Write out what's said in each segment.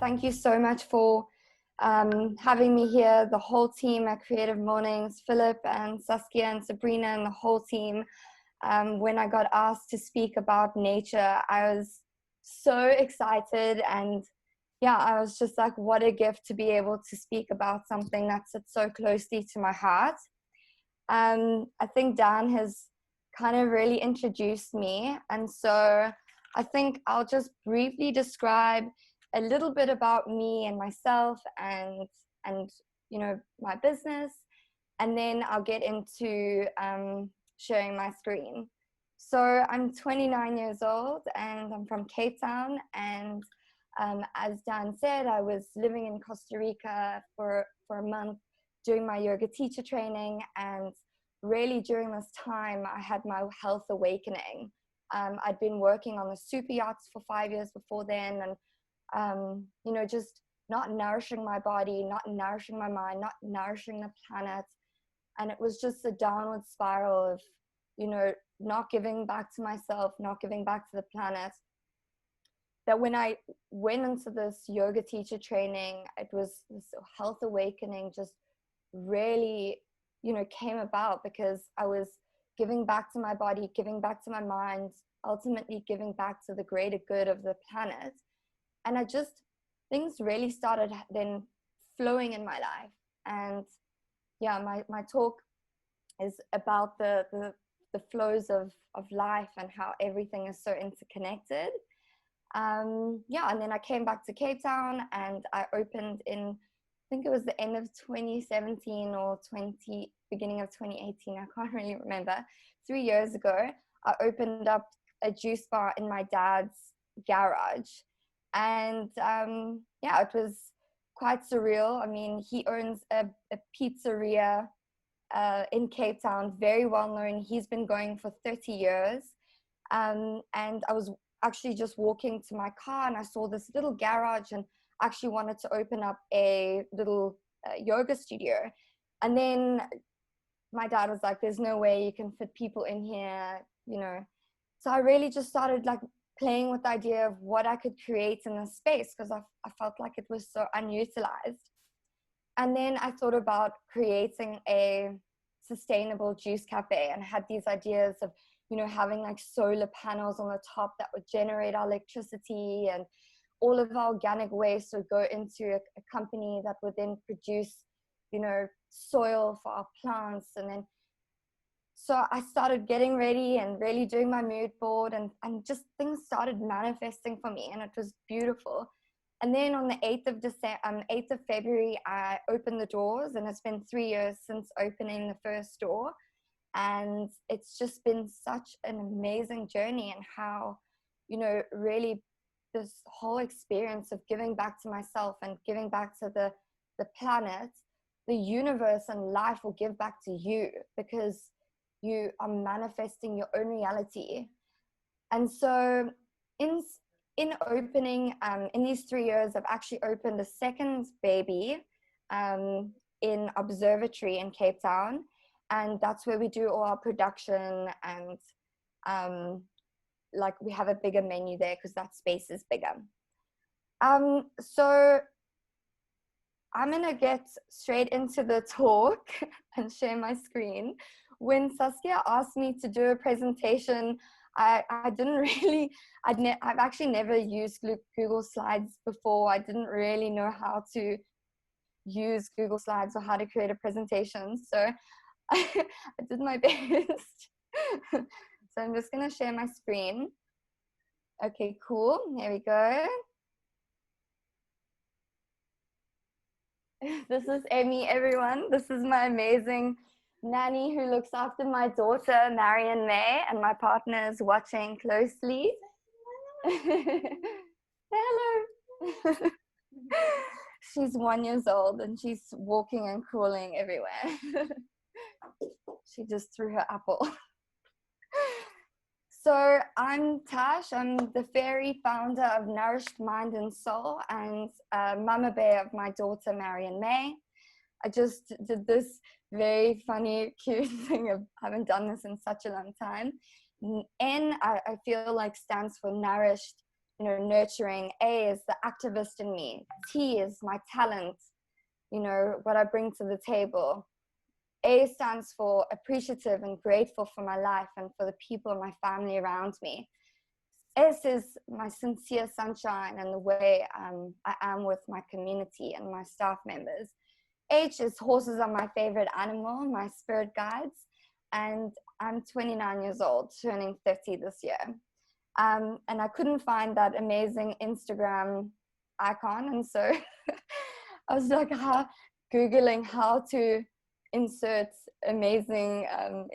thank you so much for having me here, the whole team at Creative Mornings, Philip and Saskia and Sabrina and the whole team. When I got asked to speak about nature, I was so excited, and yeah, I was just like, what a gift to be able to speak about something that sits so closely to my heart. I think Dan has kind of really introduced me, and so I think I'll just briefly describe a little bit about me and myself and you know, my business, and then I'll get into sharing my screen. So I'm 29 years old and I'm from Cape Town, and as Dan said, I was living in Costa Rica for a month doing my yoga teacher training, and really during this time I had my health awakening. I'd been working on the super yachts for 5 years before then, and you know, just not nourishing my body, not nourishing my mind, not nourishing the planet. And it was just a downward spiral of, you know, not giving back to myself, not giving back to the planet. That when I went into this yoga teacher training, it was this health awakening just really, you know, came about because I was giving back to my body, giving back to my mind, ultimately giving back to the greater good of the planet. And things really started then flowing in my life. And yeah, my talk is about the flows of life and how everything is so interconnected. Yeah, and then I came back to Cape Town and I opened in, I think it was the end of 2017 or beginning of 2018, I can't really remember. 3 years ago, I opened up a juice bar in my dad's garage. And yeah, it was quite surreal. I mean, he owns a pizzeria in Cape Town, very well known. He's been going for 30 years. And I was actually just walking to my car and I saw this little garage and actually wanted to open up a little yoga studio. And then my dad was like, there's no way you can fit people in here, you know. So I really just started like playing with the idea of what I could create in this space, because I felt like it was so unutilized. And then I thought about creating a sustainable juice cafe, and I had these ideas of, you know, having like solar panels on the top that would generate electricity, and all of our organic waste would go into a company that would then produce, you know, soil for our plants. And then so I started getting ready and really doing my mood board, and just things started manifesting for me, and it was beautiful. And then on the 8th of February, I opened the doors, and it's been 3 years since opening the first door. And it's just been such an amazing journey, and how, you know, really this whole experience of giving back to myself and giving back to the planet, the universe and life will give back to you, because you are manifesting your own reality. And so in opening, in these 3 years, I've actually opened a second baby in Observatory in Cape Town. And that's where we do all our production, and like we have a bigger menu there because that space is bigger. So I'm gonna get straight into the talk and share my screen. When Saskia asked me to do a presentation, I didn't really, I've actually never used Google Slides before. I didn't really know how to use Google Slides or how to create a presentation. So I did my best. So I'm just gonna share my screen. Okay, cool, there we go. This is Amy, everyone. This is my amazing nanny who looks after my daughter, Marion May, and my partner is watching closely. Hello. She's 1 year old and she's walking and crawling everywhere. She just threw her apple. So I'm Tash. I'm the fairy founder of Nourished Mind and Soul, and Mama Bear of my daughter, Marion May. I just did this very funny, cute thing of haven't done this in such a long time. N, I feel like, stands for nourished, nurturing. A is the activist in me. T is my talent, what I bring to the table. A stands for appreciative and grateful for my life and for the people in my family around me. S is my sincere sunshine and the way I am with my community and my staff members. H is horses are my favorite animal, my spirit guides, and I'm 29 years old, turning 50 this year. And I couldn't find that amazing Instagram icon, and so I was like Googling how to insert amazing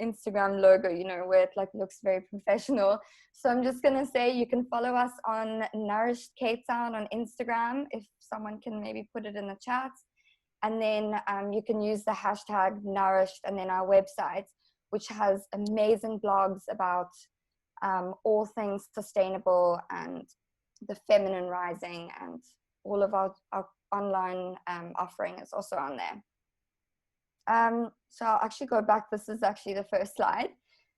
Instagram logo, where it like looks very professional. So I'm just gonna say you can follow us on Nourished Cape Town on Instagram, if someone can maybe put it in the chat. And then you can use the hashtag Nourished, and then our website, which has amazing blogs about all things sustainable and the feminine rising, and all of our online offering is also on there. So I'll actually go back. This is actually the first slide.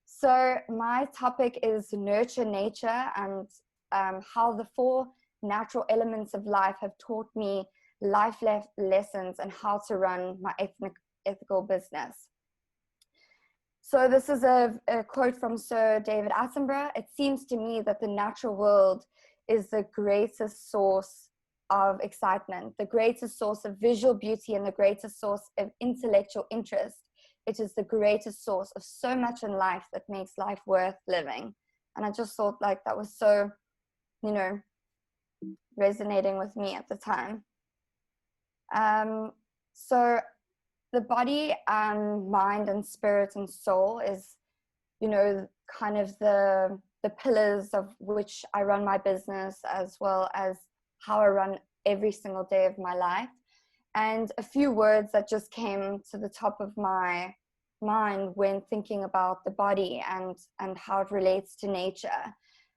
So my topic is nurture nature, and how the 4 natural elements of life have taught me life lessons and how to run my ethical business. So this is a quote from Sir David Attenborough. It seems to me that the natural world is the greatest source of excitement, the greatest source of visual beauty, and the greatest source of intellectual interest. It is the greatest source of so much in life that makes life worth living. And I just thought like that was so, resonating with me at the time. So the body, mind and spirit and soul is, kind of the pillars of which I run my business, as well as how I run every single day of my life. And a few words that just came to the top of my mind when thinking about the body and how it relates to nature.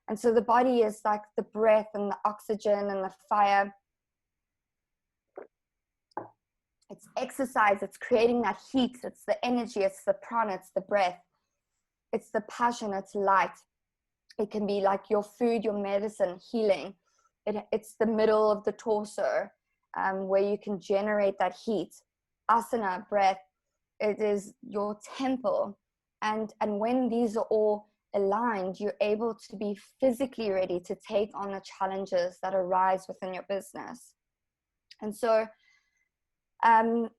And so the body is like the breath and the oxygen and the fire. It's exercise, it's creating that heat, it's the energy, it's the prana, it's the breath, it's the passion, it's light. It can be like your food, your medicine, healing. It's the middle of the torso, where you can generate that heat. Asana, breath, it is your temple. And when these are all aligned, you're able to be physically ready to take on the challenges that arise within your business. And so I'm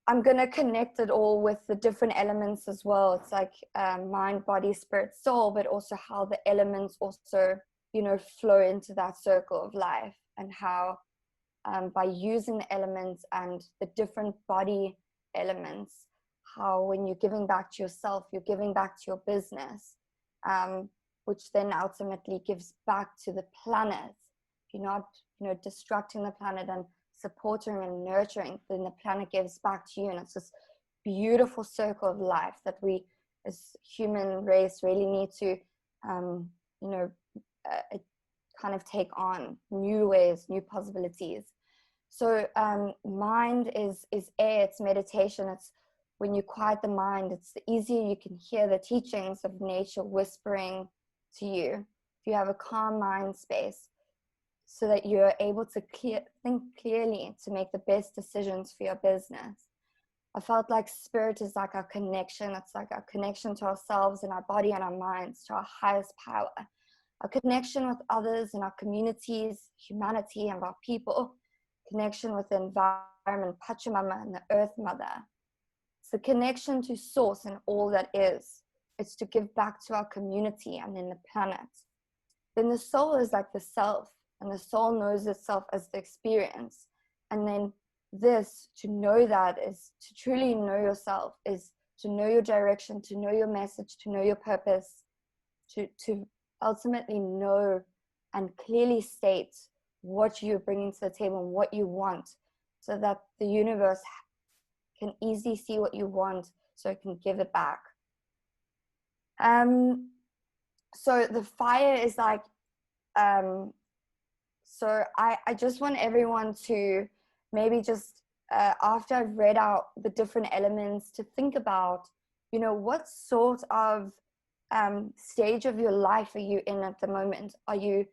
going to connect it all with the different elements as well. It's like mind, body, spirit, soul, but also how the elements also, flow into that circle of life, and how by using the elements and the different body elements, how when you're giving back to yourself, you're giving back to your business, which then ultimately gives back to the planet. If you're not, destructing the planet and supporting and nurturing, then the planet gives back to you. And it's this beautiful circle of life that we as human race really need to kind of take on new ways, new possibilities. So mind is air, it's meditation. It's when you quiet the mind, it's the easier you can hear the teachings of nature whispering to you. If you have a calm mind space, so that you're able to think clearly to make the best decisions for your business. I felt like spirit is like our connection. It's like our connection to ourselves and our body and our minds, to our highest power. Our connection with others and our communities, humanity and our people. Connection with the environment, Pachamama and the Earth Mother. It's the connection to source and all that is. It's to give back to our community and then the planet. Then the soul is like the self. And the soul knows itself as the experience. And then this, to know that, is to truly know yourself, is to know your direction, to know your message, to know your purpose, to ultimately know and clearly state what you're bringing to the table and what you want, so that the universe can easily see what you want, so it can give it back. So the fire is like, so I just want everyone to maybe just, after I've read out the different elements, to think about, what sort of stage of your life are you in at the moment? Are you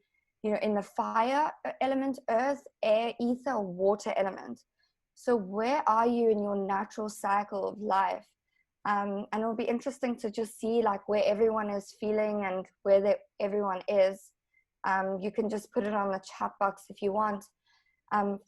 in the fire element, earth, air, ether, or water element. So where are you in your natural cycle of life? And it'll be interesting to just see like where everyone is feeling and where everyone is. You can just put it on the chat box if you want.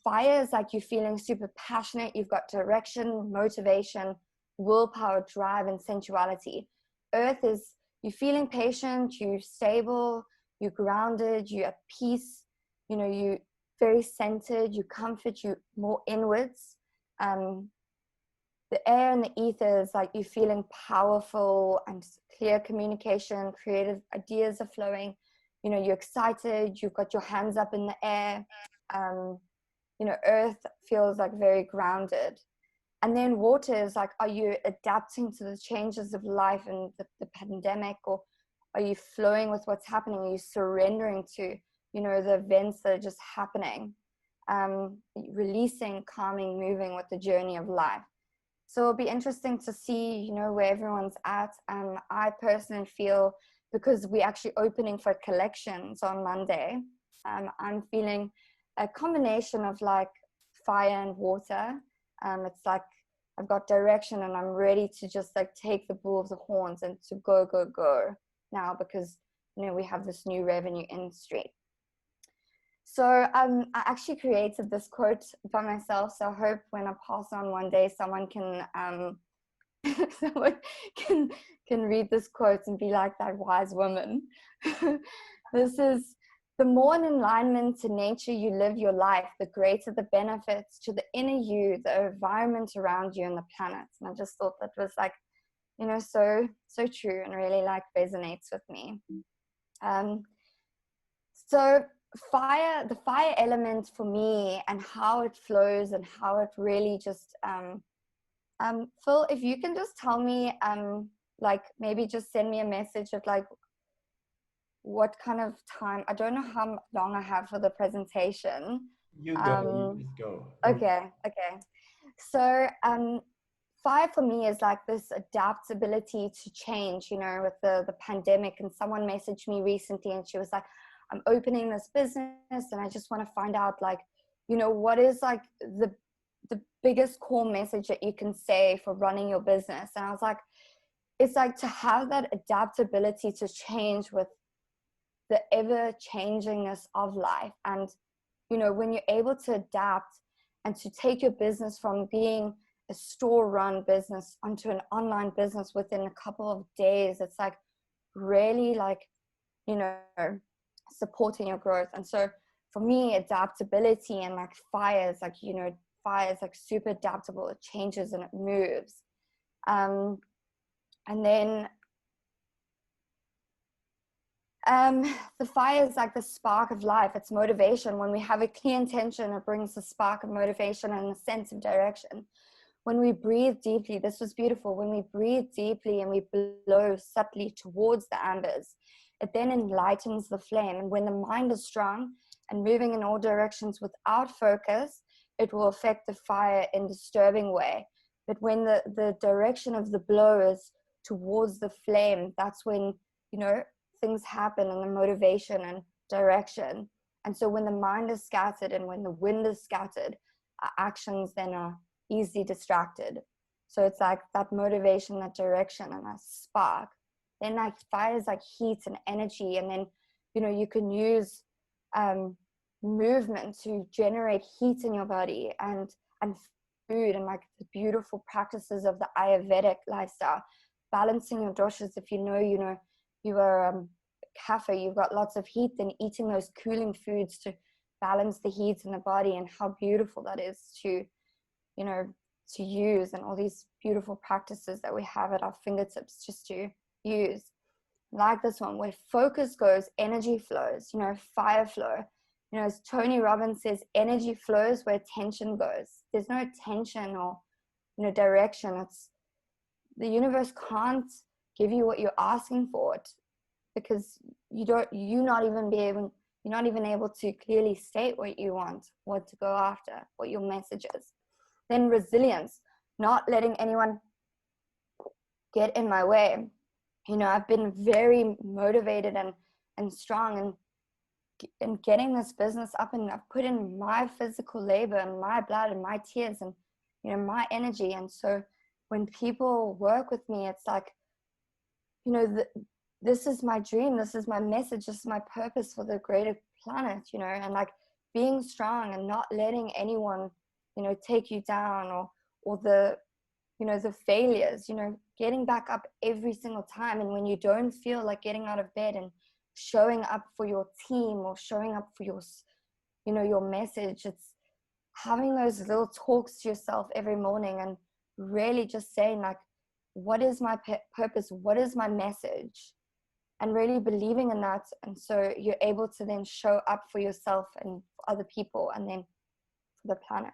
Fire is like you feeling super passionate, you've got direction, motivation, willpower, drive, and sensuality. Earth is you feeling patient, you stable, you grounded, you at peace, you very centered, you comfort, you more inwards. The air and the ether is like you feeling powerful and clear communication, creative ideas are flowing, you're excited, you've got your hands up in the air. Earth feels like very grounded. And then water is like, are you adapting to the changes of life and the pandemic, or are you flowing with what's happening? Are you surrendering to, the events that are just happening? Releasing, calming, moving with the journey of life. So it'll be interesting to see, where everyone's at. I personally feel, because we're actually opening for collections on Monday, I'm feeling a combination of like fire and water. It's like I've got direction and I'm ready to just like take the bull of the horns and to go now, because we have this new revenue in the street. So I actually created this quote by myself, so I hope when I pass on one day someone can someone can read this quote and be like that wise woman. This is: the more in alignment to nature you live your life, the greater the benefits to the inner you, the environment around you, and the planet. And I just thought that was like, so true, and really like resonates with me. So the fire element for me, and how it flows and how it really just, Phil, if you can just tell me, like maybe just send me a message of like, what kind of time, I don't know how long I have for the presentation. You just go. Okay. So fire for me is like this adaptability to change, with the pandemic. And someone messaged me recently and she was like, I'm opening this business and I just want to find out like, what is like the biggest core message that you can say for running your business. And I was like, it's like to have that adaptability to change with the ever changingness of life. And when you're able to adapt and to take your business from being a store run business onto an online business within a couple of days, it's like really like, supporting your growth. And so for me, adaptability and like fire is like, fire is like super adaptable. It changes and it moves. And then the fire is like the spark of life. It's motivation. When we have a clear intention, it brings a spark of motivation and a sense of direction. When we breathe deeply, this was beautiful. When we breathe deeply and we blow subtly towards the ambers, it then enlightens the flame. And when the mind is strong and moving in all directions without focus, it will affect the fire in a disturbing way. But when the direction of the blow is towards the flame, that's when, things happen, and the motivation and direction. And so when the mind is scattered and when the wind is scattered, our actions then are easily distracted. So it's like that motivation, that direction, and that spark. Then like fire is like heat and energy. And then, you can use movement to generate heat in your body, and food, and like the beautiful practices of the Ayurvedic lifestyle, balancing your doshas. If you are kapha, you've got lots of heat, then eating those cooling foods to balance the heat in the body, and how beautiful that is to use, and all these beautiful practices that we have at our fingertips just to use. Like this one, where focus goes, energy flows, fire flow. As Tony Robbins says, energy flows where attention goes. There's no attention or direction. It's the universe can't give you what you're asking for it, because you're not even able to clearly state what you want, what to go after, what your message is. Then resilience, not letting anyone get in my way. I've been very motivated and strong, and in getting this business up, and I've put in my physical labor and my blood and my tears and, you know, my energy. And so when people work with me, it's like, you know, this is my dream, this is my message, this is my purpose for the greater planet, you know, and like being strong and not letting anyone, you know, take you down, or the, you know, the failures, you know, getting back up every single time. And when you don't feel like getting out of bed and showing up for your team or showing up for your, you know, your message, it's having those little talks to yourself every morning and really just saying like, what is my purpose? What is my message? And really believing in that. And so you're able to then show up for yourself and for other people, and then for the planet.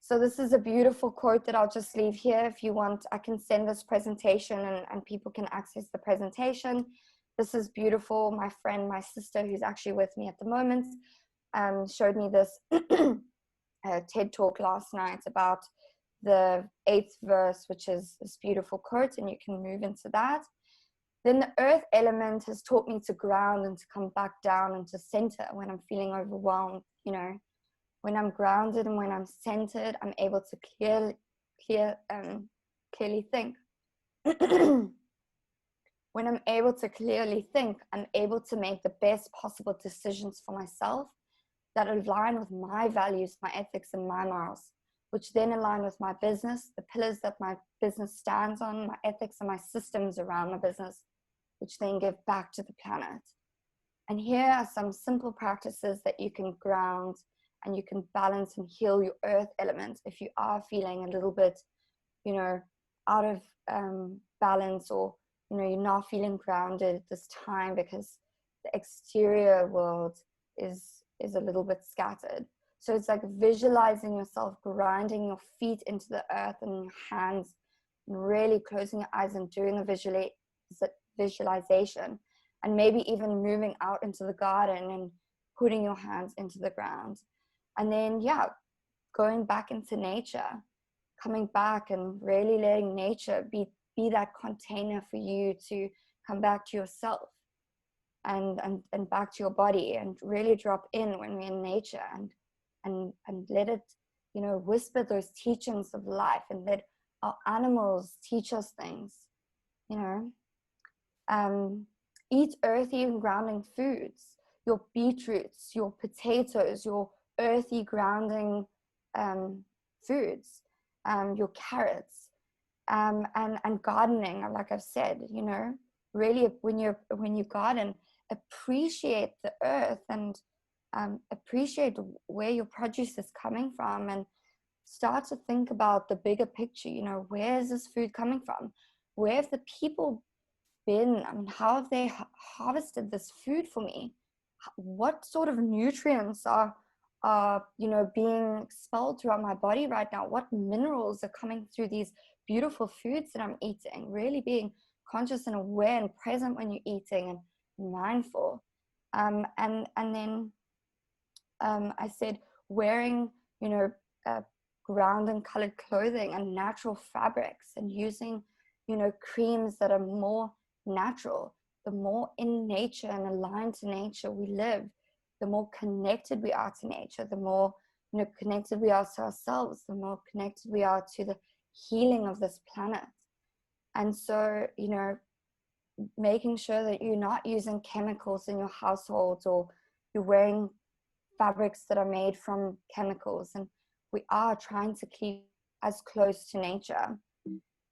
So this is a beautiful quote that I'll just leave here. If you want, I can send this presentation and people can access the presentation. This is beautiful. My friend, my sister, who's actually with me at the moment, showed me this TED talk last night about the 8th verse, which is this beautiful quote, and you can move into that. Then the earth element has taught me to ground and to come back down and to center when I'm feeling overwhelmed. You know, when I'm grounded and when I'm centered, I'm able to clearly think. When I'm able to clearly think, I'm able to make the best possible decisions for myself that align with my values, my ethics, and my morals, which then align with my business, the pillars that my business stands on, my ethics and my systems around my business, which then give back to the planet. And here are some simple practices that you can ground and you can balance and heal your earth element if you are feeling a little bit, you know, out of balance, or, you know, you're not feeling grounded at this time because the exterior world is a little bit scattered. So it's like visualizing yourself grinding your feet into the earth and your hands, and really closing your eyes and doing a visualization, and maybe even moving out into the garden and putting your hands into the ground. And then, yeah, going back into nature, coming back and really letting nature be that container for you to come back to yourself and back to your body, and really drop in when we're in nature, and let it, you know, whisper those teachings of life, and let our animals teach us things, you know. Eat earthy and grounding foods, your beetroots, your potatoes, your earthy grounding foods, your carrots, and gardening, like I've said, you know, really when you garden, appreciate the earth and appreciate where your produce is coming from, and start to think about the bigger picture. You know, where is this food coming from? Where have the people been? I mean, how have they harvested this food for me? What sort of nutrients are you know, being expelled throughout my body right now? What minerals are coming through these beautiful foods that I'm eating? Really being conscious and aware and present when you're eating, and mindful. And then I said wearing, you know, ground and colored clothing and natural fabrics, and using, you know, creams that are more natural. The more in nature and aligned to nature we live, the more connected we are to nature, the more, you know, connected we are to ourselves, the more connected we are to the healing of this planet. And so, you know, making sure that you're not using chemicals in your household, or you're wearing fabrics that are made from chemicals, and we are trying to keep as close to nature.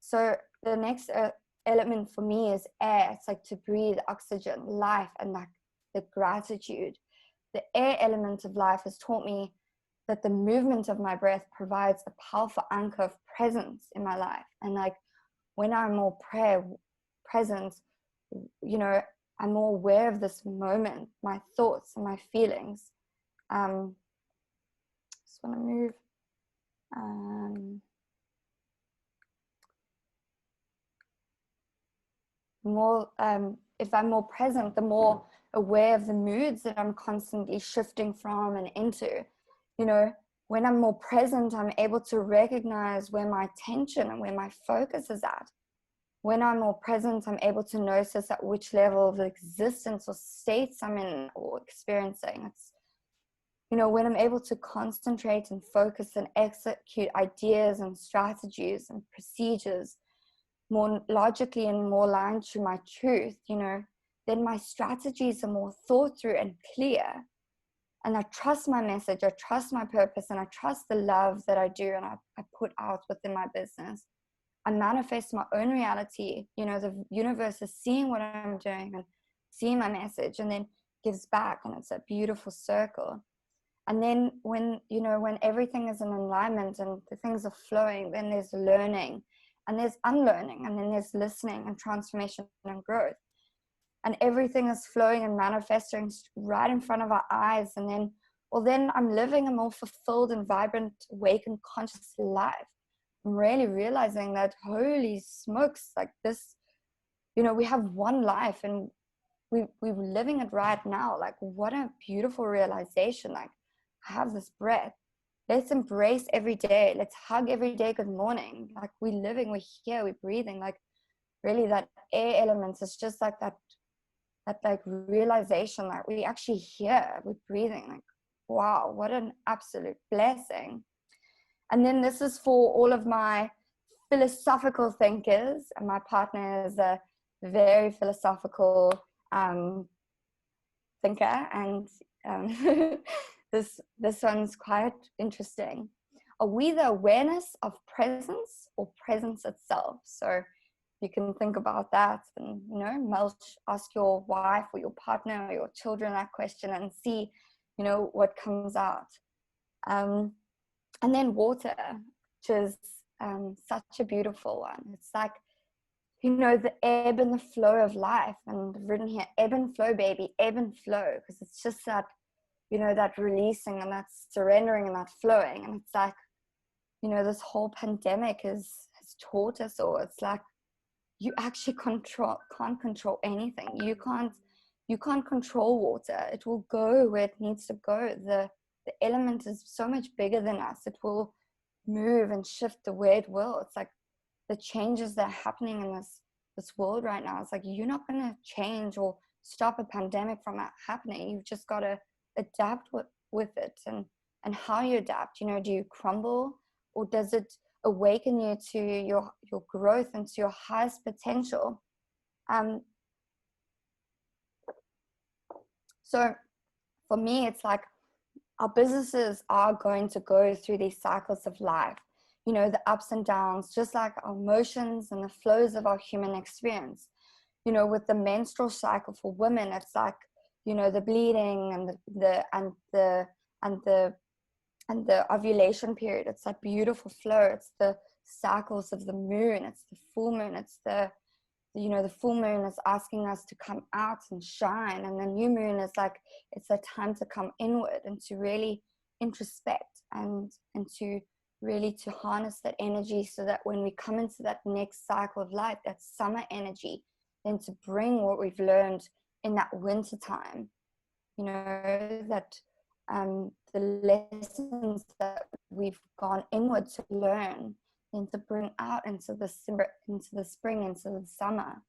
So the next element for me is air. It's like to breathe oxygen, life, and like the gratitude. The air element of life has taught me that the movement of my breath provides a powerful anchor of presence in my life. And like when I'm more present, you know, I'm more aware of this moment, my thoughts and my feelings. Just want to move. If I'm more present, the more aware of the moods that I'm constantly shifting from and into. You know, when I'm more present, I'm able to recognize where my attention and where my focus is at. when I'm more present, I'm able to notice at which level of existence or states I'm in or experiencing. It's, when I'm able to concentrate and focus and execute ideas and strategies and procedures more logically and more aligned to my truth, then my strategies are more thought through and clear. And I trust my message, I trust my purpose, and I trust the love that I do and I put out within my business. I manifest my own reality. The universe is seeing what I'm doing and seeing my message and then gives back, and it's a beautiful circle. And then when everything is in alignment and the things are flowing, then there's learning and there's unlearning, and then there's listening and transformation and growth. And everything is flowing and manifesting right in front of our eyes. And then I'm living a more fulfilled and vibrant, awakened, conscious life. I'm really realizing that, holy smokes, like this, we have one life and we're living it right now. Like, what a beautiful realization. Like, I have this breath. Let's embrace every day. Let's hug every day. Good morning. Like, we're living, we're here, we're breathing. Like, really, that air element is just like that like realization that we actually here, we're breathing. Like, wow, what an absolute blessing. And then this is for all of my philosophical thinkers, and my partner is a very philosophical thinker, and this one's quite interesting. Are we the awareness of presence or presence itself? So you can think about that and, ask your wife or your partner or your children that question and see, what comes out. And then water, which is such a beautiful one. It's like, the ebb and the flow of life. And I've written here, ebb and flow, baby, ebb and flow, because it's just that, that releasing and that surrendering and that flowing. And it's like, this whole pandemic has taught us all. It's like, you actually can't control anything. You can't control water. It will go where it needs to go. The element is so much bigger than us. It will move and shift the way it will. It's like the changes that are happening in this world right now. It's like, you're not going to change or stop a pandemic from happening. You've just got to adapt with it. And how you adapt, do you crumble, or does it awaken you to your growth and to your highest potential? So for me, it's like, our businesses are going to go through these cycles of life, the ups and downs, just like our emotions and the flows of our human experience. With the menstrual cycle for women, it's like, the bleeding and the ovulation period. It's that beautiful flow. It's the cycles of the moon. It's the full moon. It's the full moon is asking us to come out and shine. And the new moon is like, it's a time to come inward and to really introspect and to really to harness that energy, so that when we come into that next cycle of life, that summer energy, then to bring what we've learned in that winter time, that the lessons that we've gone inward to learn, and to bring out into the spring, into the summer.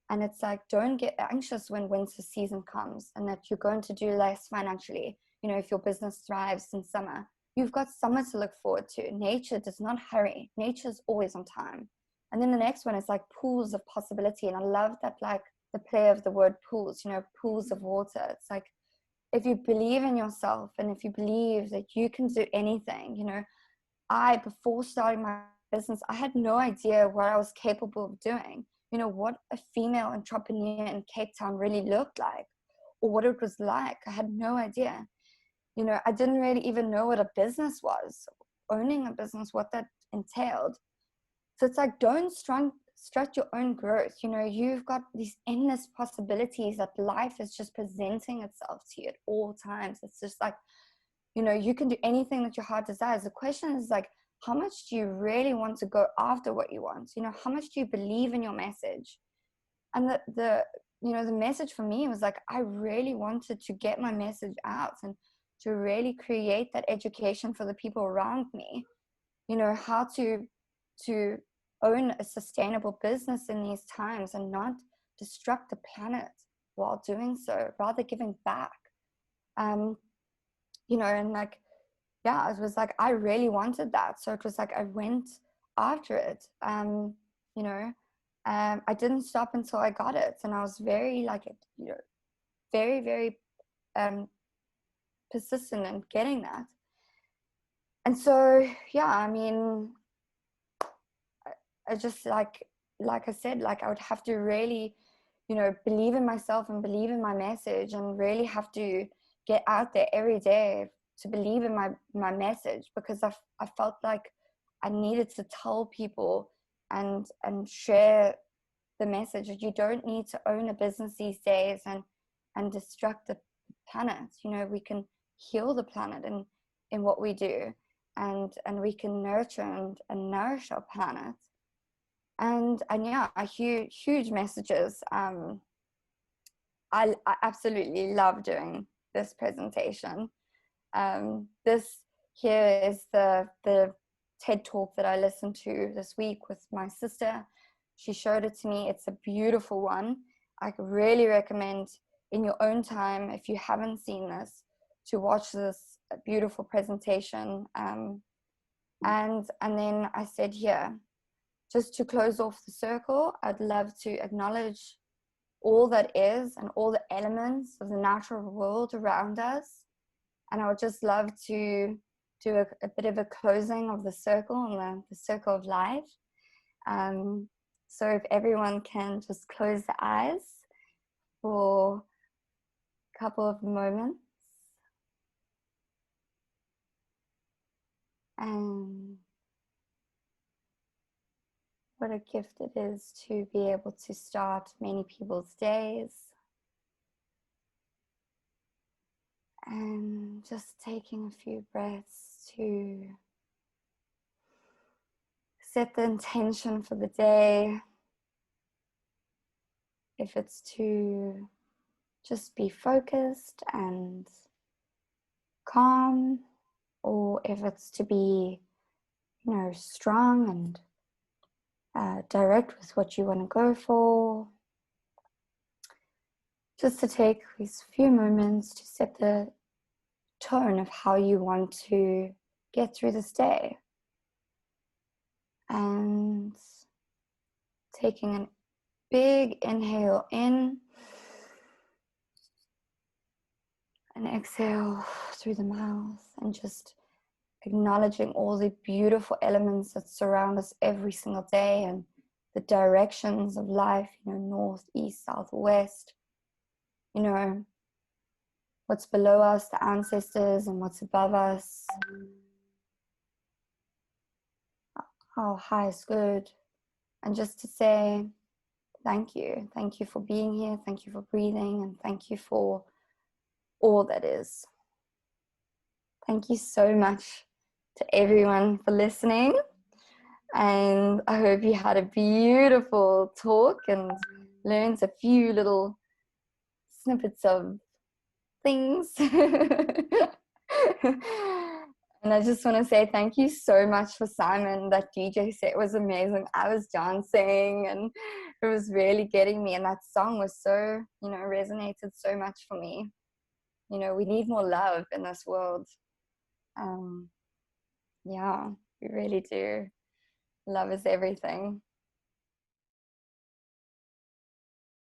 And it's like, don't get anxious when winter season comes and that you're going to do less financially. If your business thrives in summer, you've got summer to look forward to. Nature does not hurry. Nature is always on time. And then the next one is like pools of possibility. And I love that, like the play of the word pools, pools of water. It's like, if you believe in yourself and if you believe that you can do anything, before starting my business, I had no idea what I was capable of doing, what a female entrepreneur in Cape Town really looked like, or what it was like. I had no idea. I didn't really even know what a business was, owning a business, what that entailed. So it's like, don't strut your own growth. You've got these endless possibilities that life is just presenting itself to you at all times. It's just like, you can do anything that your heart desires. The question is like, how much do you really want to go after what you want? How much do you believe in your message? And the message for me was like, I really wanted to get my message out and to really create that education for the people around me, how to own a sustainable business in these times and not destruct the planet while doing so, rather giving back. You know, and like, yeah, it was like, I really wanted that. So it was like, I went after it. You know, I didn't stop until I got it. And I was very like, you know, very, very persistent in getting that. And so, yeah, I mean, I just like I said, like I would have to really, you know, believe in myself and believe in my message, and really have to get out there every day to believe in my message, because I felt like I needed to tell people and share the message that you don't need to own a business these days and destruct the planet. You know, we can heal the planet in what we do, and we can nurture and nourish our planet. And yeah, huge messages. I absolutely love doing this presentation. This here is the TED talk that I listened to this week with my sister. She showed it to me. It's a beautiful one. I really recommend in your own time, if you haven't seen this, to watch this beautiful presentation. And then I said here, just to close off the circle, I'd love to acknowledge all that is and all the elements of the natural world around us. And I would just love to do a bit of a closing of the circle and the circle of life. So if everyone can just close their eyes for a couple of moments. And what a gift it is to be able to start many people's days. And just taking a few breaths to set the intention for the day. If it's to just be focused and calm, or if it's to be, you know, strong and direct with what you want to go for. Just to take these few moments to set the tone of how you want to get through this day. And taking a big inhale in and exhale through the mouth, and just acknowledging all the beautiful elements that surround us every single day, and the directions of life, you know, north, east, south, west, you know, what's below us, the ancestors, and what's above us. How high is good. And just to say thank you. Thank you for being here. Thank you for breathing. And thank you for all that is. Thank you so much to everyone for listening. And I hope you had a beautiful talk and learned a few little snippets of things. And I just want to say thank you so much for Simon. That DJ set was amazing. I was dancing and it was really getting me. And that song was so, you know, resonated so much for me. You know, we need more love in this world. Yeah, we really do. Love is everything.